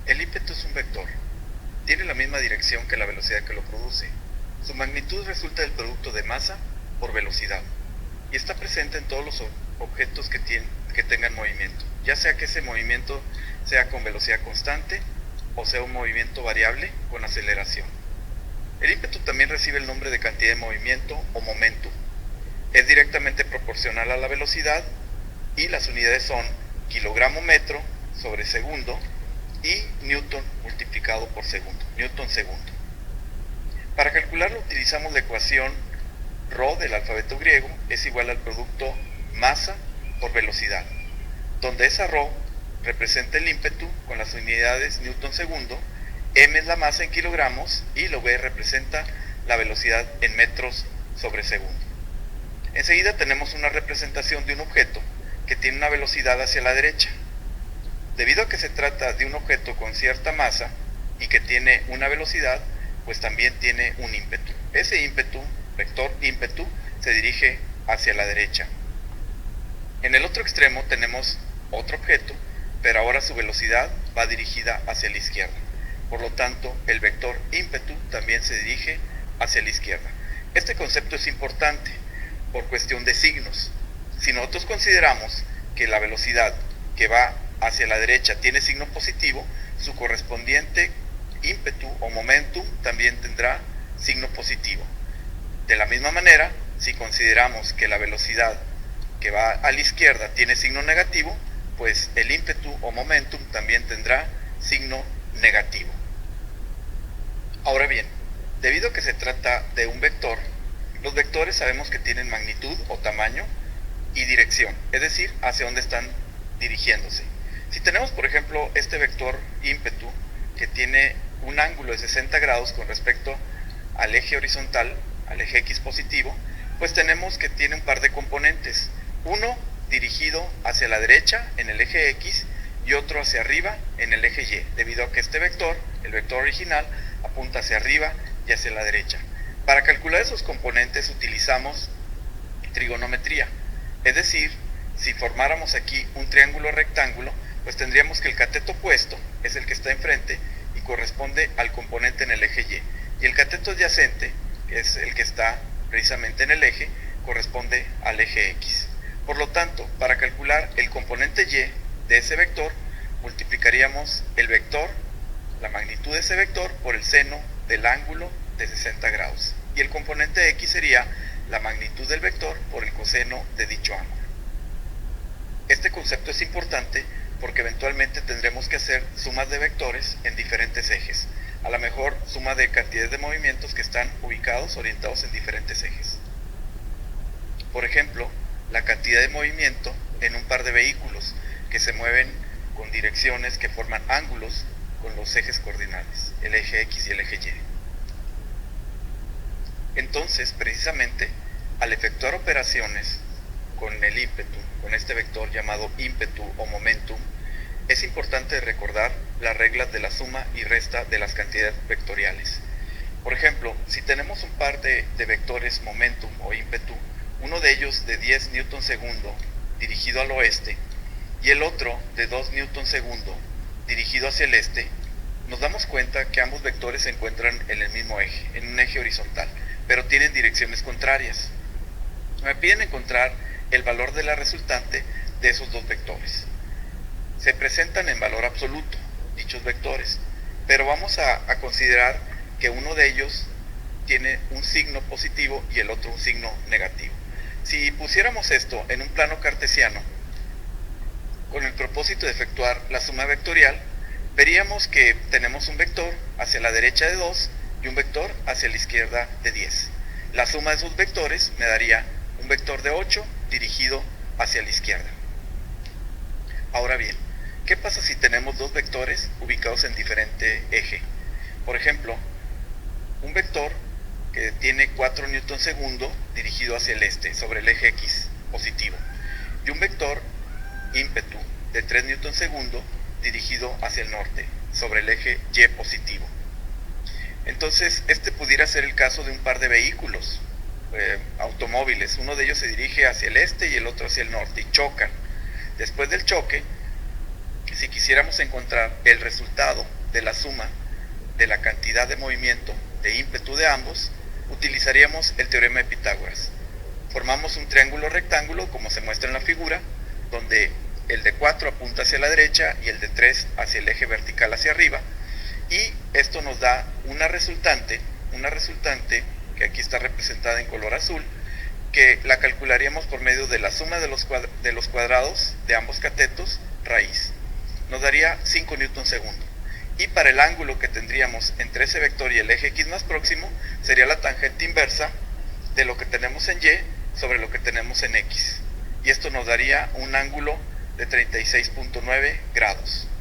El ímpetu es un vector. Tiene la misma dirección que la velocidad que lo produce. Su magnitud resulta del producto de masa por velocidad y está presente en todos los objetos que tengan movimiento, ya sea que ese movimiento sea con velocidad constante o sea un movimiento variable con aceleración. El ímpetu también recibe el nombre de cantidad de movimiento o momentum. Es directamente proporcional a la velocidad y las unidades son kilogramo metro sobre segundo y newton multiplicado por segundo, newton segundo. Para calcularlo utilizamos la ecuación ρ del alfabeto griego es igual al producto masa por velocidad, donde esa ρ representa el ímpetu con las unidades newton segundo, m es la masa en kilogramos y lo v representa la velocidad en metros sobre segundo. Enseguida tenemos una representación de un objeto que tiene una velocidad hacia la derecha. Debido a que se trata de un objeto con cierta masa y que tiene una velocidad, pues también tiene un ímpetu. Ese ímpetu, vector ímpetu, se dirige hacia la derecha. En el otro extremo tenemos otro objeto, pero ahora su velocidad va dirigida hacia la izquierda. Por lo tanto, el vector ímpetu también se dirige hacia la izquierda. Este concepto es importante por cuestión de signos. Si nosotros consideramos que la velocidad que va hacia la derecha tiene signo positivo, su correspondiente ímpetu o momentum también tendrá signo positivo. De la misma manera, si consideramos que la velocidad que va a la izquierda tiene signo negativo, pues el ímpetu o momentum también tendrá signo negativo. Ahora bien, debido a que se trata de un vector, los vectores sabemos que tienen magnitud o tamaño y dirección, es decir, hacia dónde están dirigiéndose. Si tenemos, por ejemplo, este vector ímpetu que tiene un ángulo de 60 grados con respecto al eje horizontal, al eje X positivo, pues tenemos que tiene un par de componentes. Uno dirigido hacia la derecha en el eje X y otro hacia arriba en el eje Y, debido a que este vector, el vector original, apunta hacia arriba y hacia la derecha. Para calcular esos componentes utilizamos trigonometría, es decir, si formáramos aquí un triángulo rectángulo, pues tendríamos que el cateto opuesto es el que está enfrente y corresponde al componente en el eje Y. Y el cateto adyacente, que es el que está precisamente en el eje, corresponde al eje X. Por lo tanto, para calcular el componente Y de ese vector, multiplicaríamos el vector, la magnitud de ese vector, por el seno del ángulo de 60 grados. Y el componente X sería la magnitud del vector por el coseno de dicho ángulo. Este concepto es importante porque eventualmente tendremos que hacer sumas de vectores en diferentes ejes. A lo mejor suma de cantidades de movimientos que están ubicados, orientados en diferentes ejes. Por ejemplo, la cantidad de movimiento en un par de vehículos que se mueven con direcciones que forman ángulos con los ejes coordinales, el eje X y el eje Y. Entonces, precisamente, al efectuar operaciones con el ímpetu, con este vector llamado ímpetu o momentum, es importante recordar las reglas de la suma y resta de las cantidades vectoriales. Por ejemplo, si tenemos un par de vectores momentum o ímpetu, uno de ellos de 10 newton segundo dirigido al oeste y el otro de 2 newton segundo dirigido hacia el este, nos damos cuenta que ambos vectores se encuentran en el mismo eje, en un eje horizontal, pero tienen direcciones contrarias. Me piden encontrar el valor de la resultante de esos dos vectores. Se presentan en valor absoluto dichos vectores, pero vamos a considerar que uno de ellos tiene un signo positivo y el otro un signo negativo. Si pusiéramos esto en un plano cartesiano, con el propósito de efectuar la suma vectorial, veríamos que tenemos un vector hacia la derecha de 2 y un vector hacia la izquierda de 10. La suma de esos vectores me daría un vector de 8 dirigido hacia la izquierda. Ahora bien, ¿qué pasa si tenemos dos vectores ubicados en diferente eje? Por ejemplo, un vector que tiene 4 newton segundo dirigido hacia el este, sobre el eje X positivo, y un vector ímpetu de 3 newton segundo dirigido hacia el norte, sobre el eje Y positivo. Entonces, este pudiera ser el caso de un par de vehículos, automóviles. Uno de ellos se dirige hacia el este y el otro hacia el norte y chocan. Después del choque, Si quisiéramos encontrar el resultado de la suma de la cantidad de movimiento de ímpetu de ambos, utilizaríamos el teorema de Pitágoras. Formamos un triángulo rectángulo, como se muestra en la figura, donde el de 4 apunta hacia la derecha y el de 3 hacia el eje vertical hacia arriba, y esto nos da una resultante que aquí está representada en color azul, que la calcularíamos por medio de la suma de los cuadrados de ambos catetos, raíz. Nos daría 5 newton segundo. Y para el ángulo que tendríamos entre ese vector y el eje x más próximo, sería la tangente inversa de lo que tenemos en y sobre lo que tenemos en x. Y esto nos daría un ángulo de 36.9 grados.